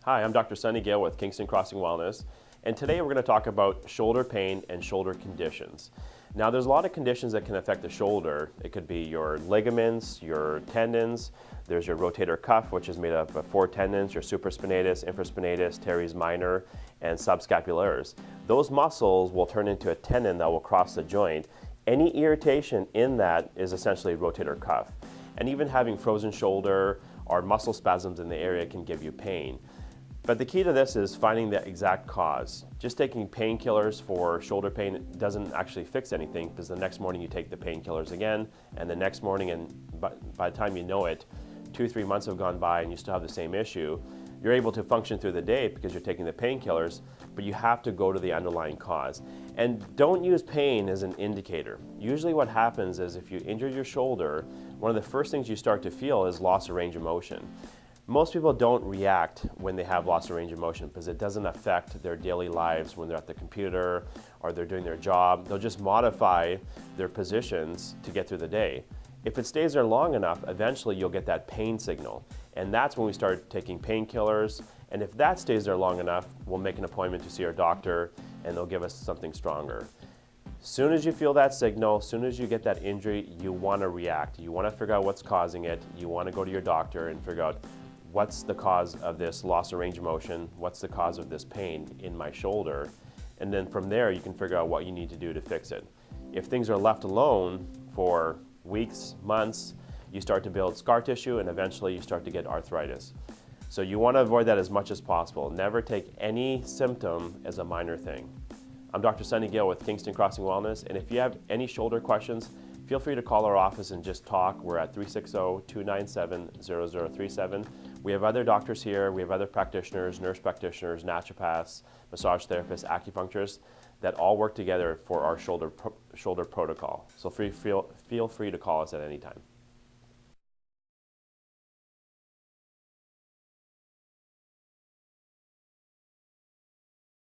Hi, I'm Dr. Sunny Gale with Kingston Crossing Wellness, and today we're going to talk about shoulder pain and shoulder conditions. Now, there's a lot of conditions that can affect the shoulder. It could be your ligaments, your tendons. There's your rotator cuff, which is made up of 4 tendons, your supraspinatus, infraspinatus, teres minor, and subscapularis. Those muscles will turn into a tendon that will cross the joint. Any irritation in that is essentially rotator cuff. And even having frozen shoulder or muscle spasms in the area can give you pain. But the key to this is finding the exact cause. Just taking painkillers for shoulder pain doesn't actually fix anything, because the next morning you take the painkillers again, and the next morning, and by the time you know it, 2-3 months have gone by and you still have the same issue. You're able to function through the day because you're taking the painkillers, but you have to go to the underlying cause. And don't use pain as an indicator. Usually what happens is if you injure your shoulder, one of the first things you start to feel is loss of range of motion. Most people don't react when they have loss of range of motion because it doesn't affect their daily lives when they're at the computer or they're doing their job. They'll just modify their positions to get through the day. If it stays there long enough, eventually you'll get that pain signal. And that's when we start taking painkillers. And if that stays there long enough, we'll make an appointment to see our doctor and they'll give us something stronger. Soon as you feel that signal, soon as you get that injury, you want to react. You want to figure out what's causing it. You want to go to your doctor and figure out what's the cause of this loss of range of motion, what's the cause of this pain in my shoulder, and then from there you can figure out what you need to do to fix it. If things are left alone for weeks, months, you start to build scar tissue and eventually you start to get arthritis. So you want to avoid that as much as possible. Never take any symptom as a minor thing. I'm Dr. Sunny Gale with Kingston Crossing Wellness, and if you have any shoulder questions, feel free to call our office and just talk. We're at 360-297-0037. We have other doctors here. We have other practitioners, nurse practitioners, naturopaths, massage therapists, acupuncturists that all work together for our shoulder protocol. So feel free to call us at any time.